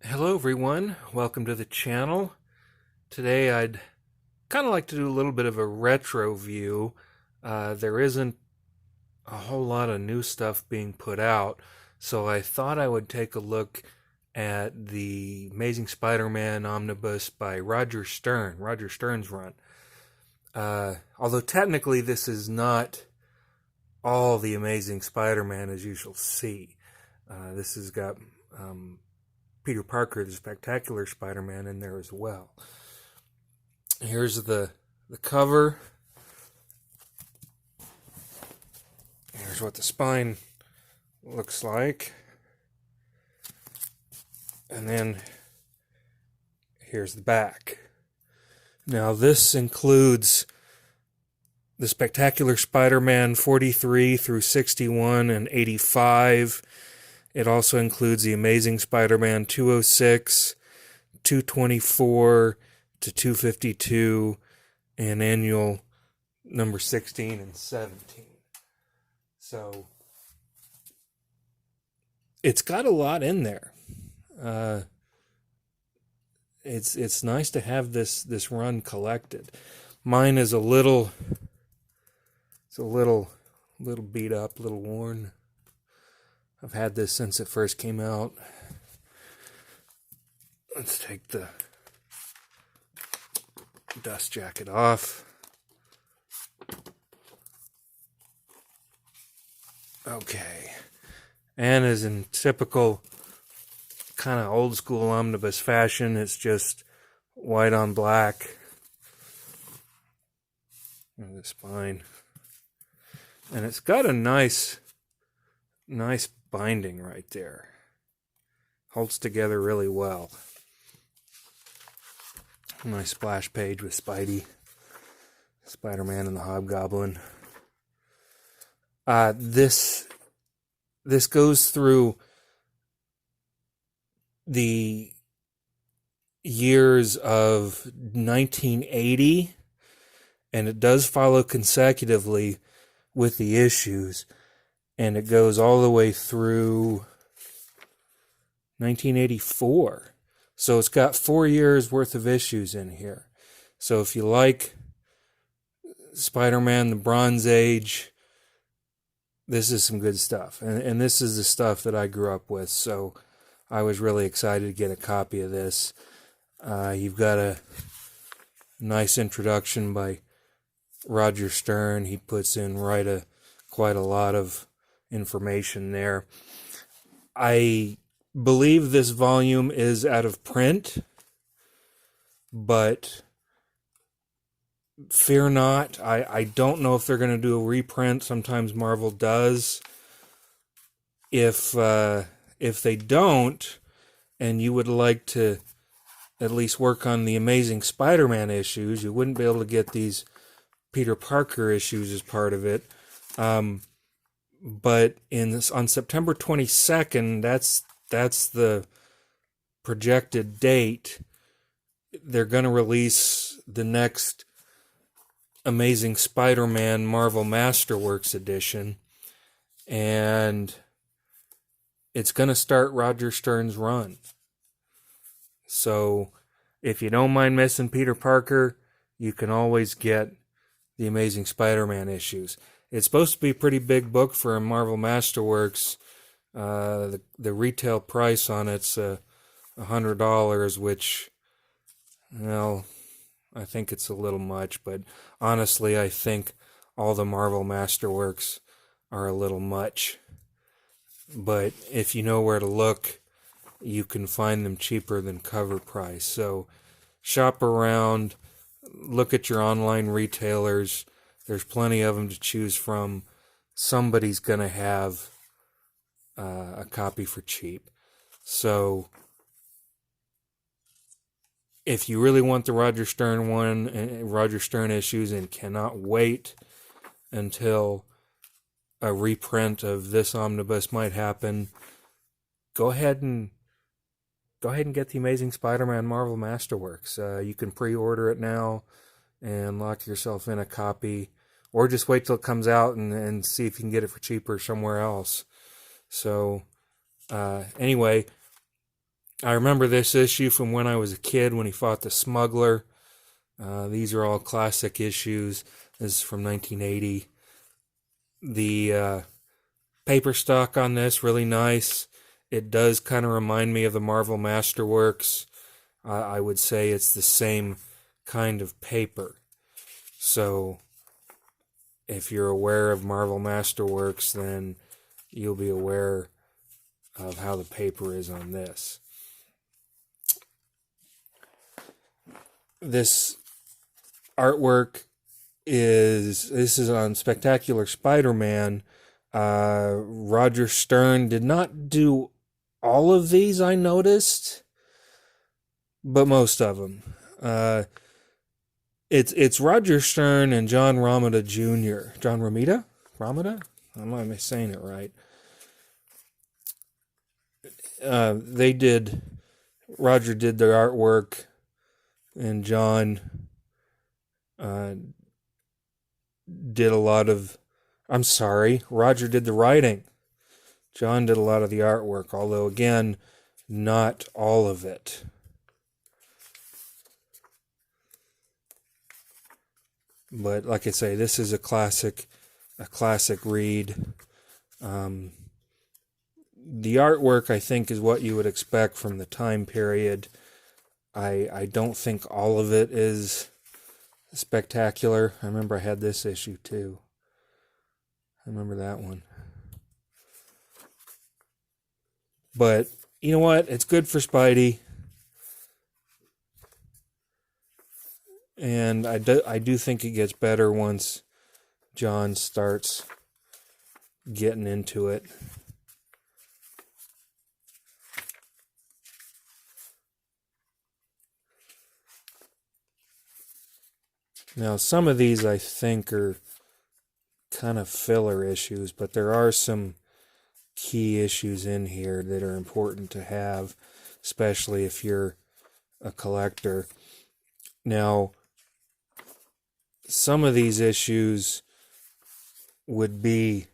Hello everyone, welcome to the channel. Today I'd kind of like to do a little bit of a retro view. There isn't a whole lot of new stuff being put out, so I thought I would take a look at the Amazing Spider-Man Omnibus by Roger Stern's run. Although technically this is not all the Amazing Spider-Man as you shall see. This has got Peter Parker, the Spectacular Spider-Man, in there as well. Here's the cover. Here's what the spine looks like. And then here's the back. Now this includes the Spectacular Spider-Man 43 through 61 and 85. It also includes the Amazing Spider-Man 206, 224 to 252, and annual number 16 and 17. So it's got a lot in there. It's nice to have this run collected. Mine is a little beat up, a little worn. I've had this since it first came out. Let's take the dust jacket off. Okay. And as in typical kind of old school omnibus fashion, it's just white on black. And the spine. And it's got a nice binding right there. Holds together really well. Nice splash page with Spidey, Spider-Man, and the Hobgoblin. This goes through the years of 1980, and it does follow consecutively with the issues. And it goes all the way through 1984. So it's got 4 years worth of issues in here. So if you like Spider-Man, the Bronze Age, this is some good stuff. And this is the stuff that I grew up with. So I was really excited to get a copy of this. You've got a nice introduction by Roger Stern. He puts in quite a lot of information there. I believe this volume is out of print, but fear not. I don't know if they're going to do a reprint. Sometimes Marvel does. If they don't, and you would like to at least work on the Amazing Spider-Man issues, you wouldn't be able to get these Peter Parker issues as part of it. But on September 22nd, that's the projected date. They're going to release the next Amazing Spider-Man Marvel Masterworks edition, and it's going to start Roger Stern's run. So if you don't mind missing Peter Parker, you can always get the Amazing Spider-Man issues. It's supposed to be a pretty big book for a Marvel Masterworks. The retail price on it's $100, which, well, I think it's a little much. But honestly, I think all the Marvel Masterworks are a little much. But if you know where to look, you can find them cheaper than cover price. So shop around, look at your online retailers. There's plenty of them to choose from. Somebody's going to have a copy for cheap. So if you really want the Roger Stern one, Roger Stern issues, and cannot wait until a reprint of this omnibus might happen, go ahead and get the Amazing Spider-Man Marvel Masterworks. You can pre-order it now and lock yourself in a copy, or just wait till it comes out and see if you can get it for cheaper somewhere else. So anyway, I remember this issue from when I was a kid when he fought the smuggler. These are all classic issues. This is from 1980. The paper stock on this, really nice. It does kind of remind me of the Marvel Masterworks. I would say it's the same kind of paper. So if you're aware of Marvel Masterworks, then you'll be aware of how the paper is on this. This artwork this is on Spectacular Spider-Man. Roger Stern did not do all of these, I noticed, but most of them. It's Roger Stern and John Romita Jr. John Romita? Romita? I'm not saying it right. Roger did their artwork, and John did a lot of, Roger did the writing. John did a lot of the artwork, although, again, not all of it. But, like I say, this is a classic read. The artwork, I think, is what you would expect from the time period. I don't think all of it is spectacular. I remember I had this issue, too. I remember that one. But, you know what? It's good for Spidey. And I do think it gets better once John starts getting into it. Now, some of these I think are kind of filler issues, but there are some key issues in here that are important to have, especially if you're a collector. Now, some of these issues would be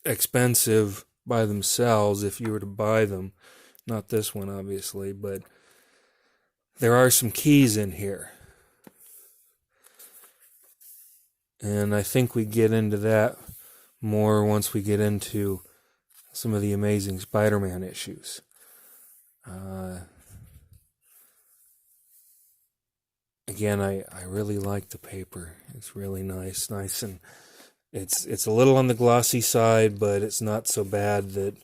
expensive by themselves if you were to buy them. Not this one, obviously, but there are some keys in here. And I think we get into that more once we get into some of the Amazing Spider-Man issues. Again, I really like the paper. It's really nice, and it's a little on the glossy side, but it's not so bad that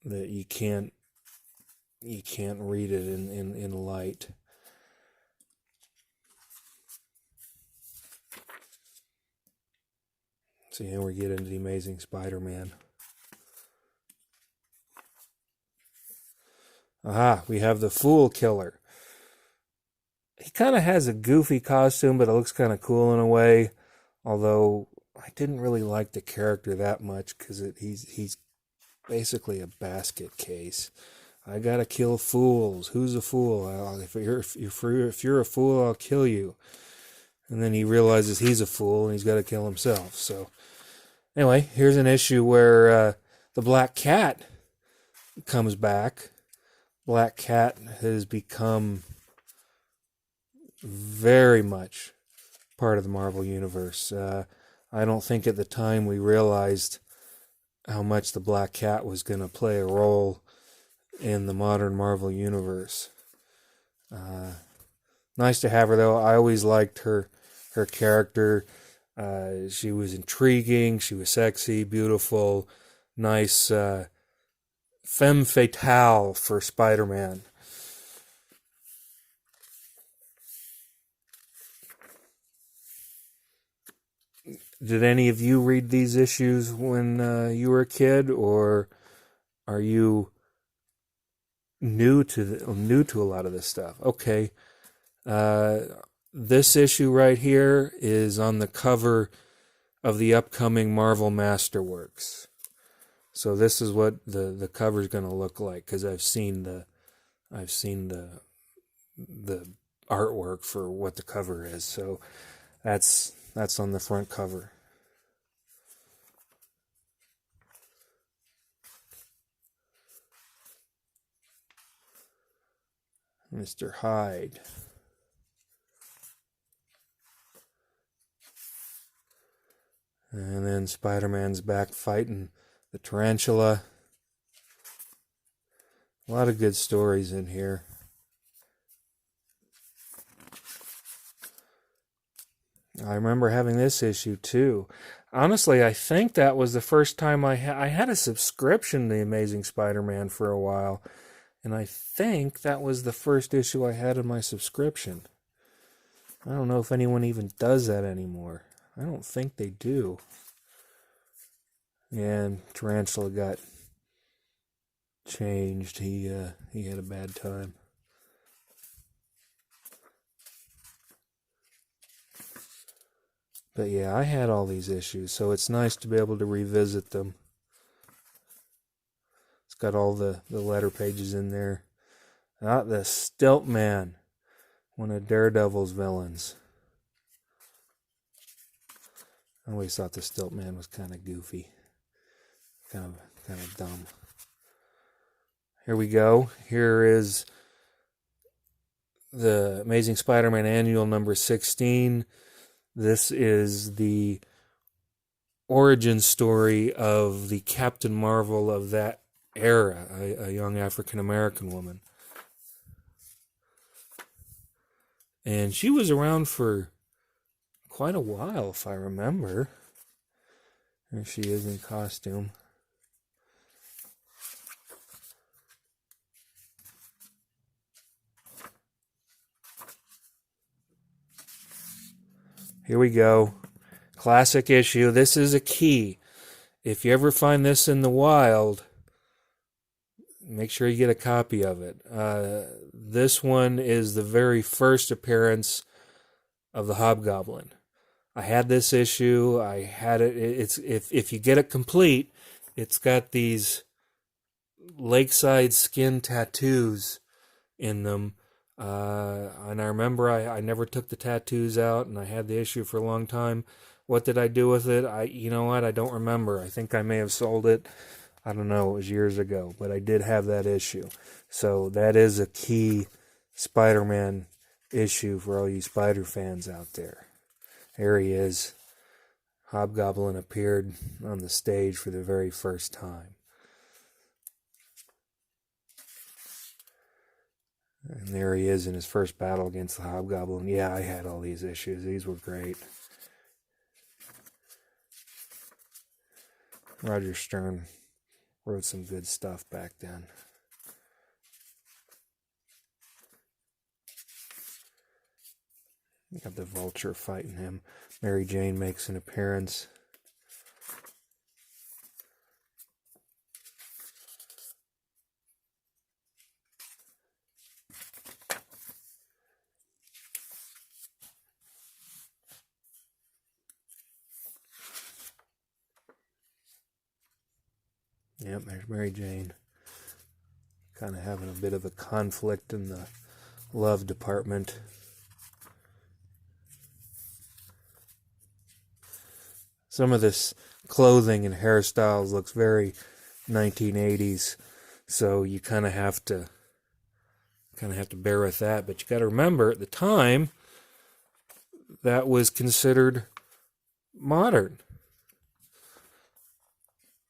you can't read it in light. So here we get into the Amazing Spider-Man. Aha, we have the Fool Killer. He kind of has a goofy costume, but it looks kind of cool in a way. Although I didn't really like the character that much because he's basically a basket case. I gotta kill fools. Who's a fool? If you're a fool, I'll kill you. And then he realizes he's a fool and he's got to kill himself. So anyway, here's an issue where the Black Cat comes back. Black Cat has become very much part of the Marvel Universe. I don't think at the time we realized how much the Black Cat was going to play a role in the modern Marvel Universe. Nice to have her, though. I always liked her character. She was intriguing. She was sexy, beautiful, nice femme fatale for Spider-Man. Did any of you read these issues when you were a kid, or are you new to a lot of this stuff? Okay, this issue right here is on the cover of the upcoming Marvel Masterworks. So this is what the cover is going to look like, because I've seen the artwork for what the cover is. So that's on the front cover. Mr. Hyde. And then Spider-Man's back fighting the tarantula. A lot of good stories in here. I remember having this issue too. Honestly, I think that was the first time I had a subscription to The Amazing Spider-Man for a while. And I think that was the first issue I had in my subscription. I don't know if anyone even does that anymore. I don't think they do. And Tarantula got changed. He had a bad time. But yeah, I had all these issues, so it's nice to be able to revisit them. It's got all the letter pages in there. The Stilt Man, one of Daredevil's villains. I always thought the Stilt Man was kind of goofy. Kind of dumb. Here we go. Here is the Amazing Spider-Man Annual number 16. This is the origin story of the Captain Marvel of that era, a young African-American woman. And she was around for quite a while, if I remember. There she is in costume. Here we go. Classic issue. This is a key. If you ever find this in the wild, make sure you get a copy of it. This one is the very first appearance of the Hobgoblin. I had this issue. I had it. It's if you get it complete, it's got these lakeside skin tattoos in them. And I remember I never took the tattoos out, and I had the issue for a long time. What did I do with it? You know what? I don't remember. I think I may have sold it. I don't know. It was years ago, but I did have that issue. So that is a key Spider-Man issue for all you Spider fans out there. There he is. Hobgoblin appeared on the stage for the very first time. And there he is in his first battle against the Hobgoblin. Yeah, I had all these issues. These were great. Roger Stern wrote some good stuff back then. You got the Vulture fighting him. Mary Jane makes an appearance. Yep, there's Mary Jane. Kind of having a bit of a conflict in the love department. Some of this clothing and hairstyles looks very 1980s, so you kind of have to bear with that. But you got to remember, at the time, that was considered modern.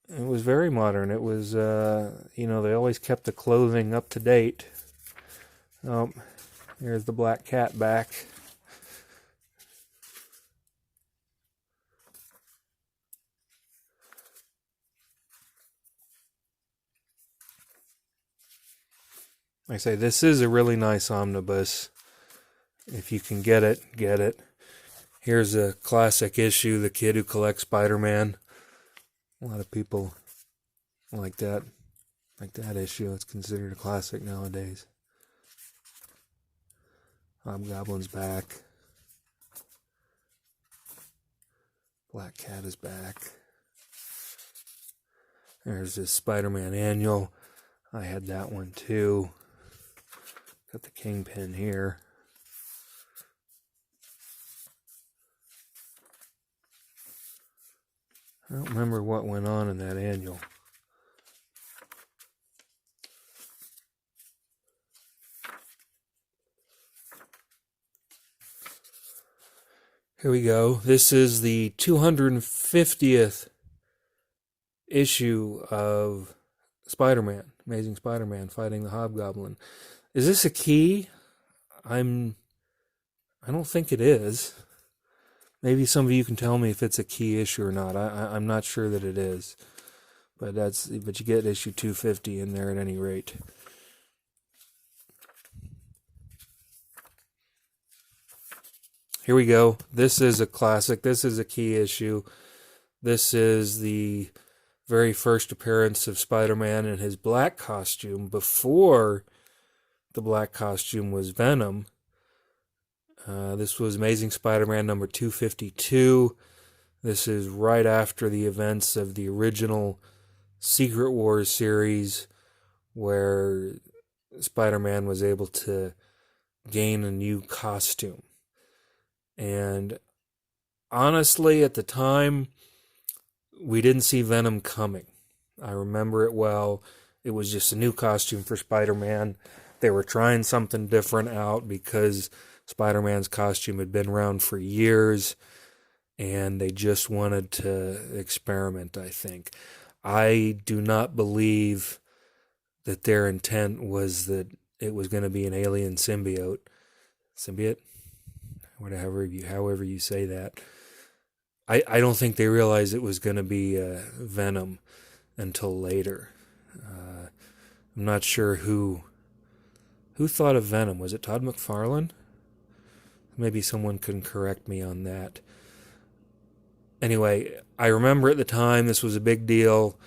It was very modern. It was, they always kept the clothing up to date. Oh, here's the Black Cat back. Like I say, this is a really nice omnibus. If you can get it, get it. Here's a classic issue, The Kid Who Collects Spider-Man. A lot of people like that issue. It's considered a classic nowadays. Hobgoblin's back. Black Cat is back. There's this Spider-Man Annual. I had that one too. Got the Kingpin here. I don't remember what went on in that annual. Here we go. This is the 250th issue of Spider-Man, Amazing Spider-Man fighting the Hobgoblin. Is this a key? I don't think it is. Maybe some of you can tell me if it's a key issue or not. I'm not sure that it is. But you get issue 250 in there at any rate. Here we go. This is a classic. This is a key issue. This is the very first appearance of Spider-Man in his black costume before the black costume was Venom. This was Amazing Spider-Man number 252. This is right after the events of the original Secret Wars series, where Spider-Man was able to gain a new costume. And honestly, at the time, we didn't see Venom coming. I remember it well. It was just a new costume for Spider-Man. They were trying something different out because Spider-Man's costume had been around for years, and they just wanted to experiment, I think. I do not believe that their intent was that it was going to be an alien symbiote. Symbiote? However you say that. I don't think they realized it was going to be Venom until later. I'm not sure who thought of Venom. Was it Todd McFarlane? Maybe someone can correct me on that. Anyway, I remember at the time this was a big deal.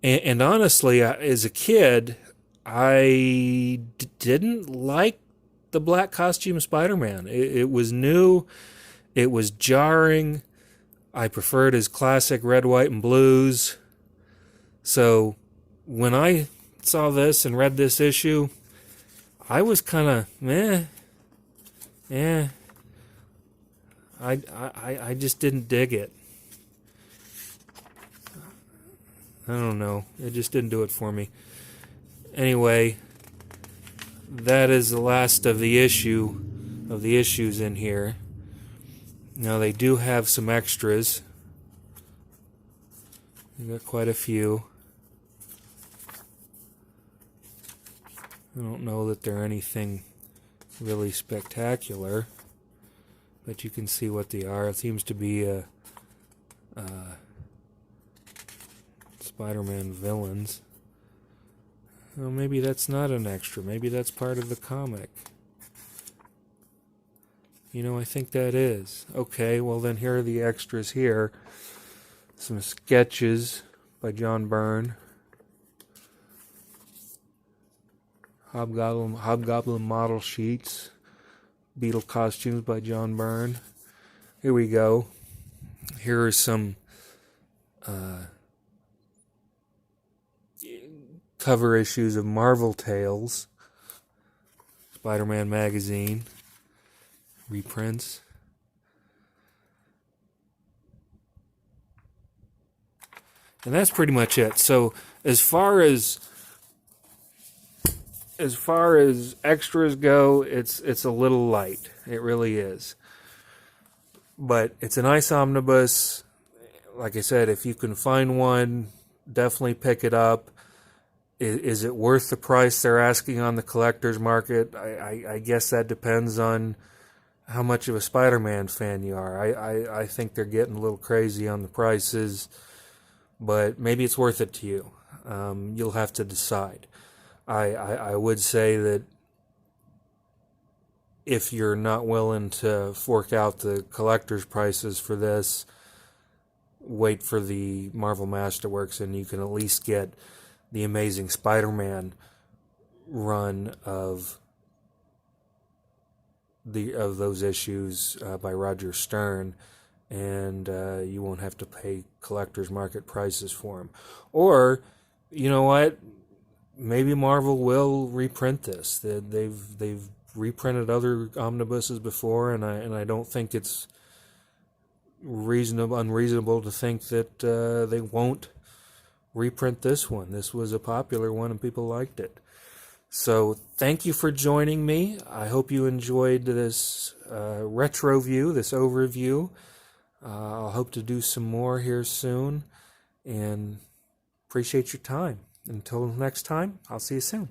And honestly, as a kid, I didn't like the black costume Spider-Man. It was new. It was jarring. I preferred his classic red, white, and blues. So when I saw this and read this issue, I was kind of I just didn't dig it. I don't know. It just didn't do it for me. Anyway, that is the last of the issues in here. Now they do have some extras. They got quite a few. I don't know that they're anything really spectacular, but you can see what they are. It seems to be a Spider-Man villains. Well, maybe that's not an extra. Maybe that's part of the comic. You know, I think that is. Okay, well then here are the extras here. Some sketches by John Byrne. Hobgoblin model sheets. Beetle costumes by John Byrne. Here we go. Here are some cover issues of Marvel Tales, Spider-Man magazine, reprints. And that's pretty much it. So as far as extras go, it's a little light. It really is. But it's a nice omnibus. Like I said, if you can find one, definitely pick it up. Is it worth the price they're asking on the collector's market? I guess that depends on how much of a Spider-Man fan you are. I think they're getting a little crazy on the prices, but maybe it's worth it to you. You'll have to decide. I would say that if you're not willing to fork out the collector's prices for this, wait for the Marvel Masterworks and you can at least get the Amazing Spider-Man run of those issues by Roger Stern, and you won't have to pay collector's market prices for them. Or, you know what? Maybe Marvel will reprint this. They've reprinted other omnibuses before, and I don't think it's unreasonable to think that they won't reprint this one. This was a popular one and people liked it. So thank you for joining me. I hope you enjoyed this Retroview, this overview. I'll hope to do some more here soon, and appreciate your time. Until next time, I'll see you soon.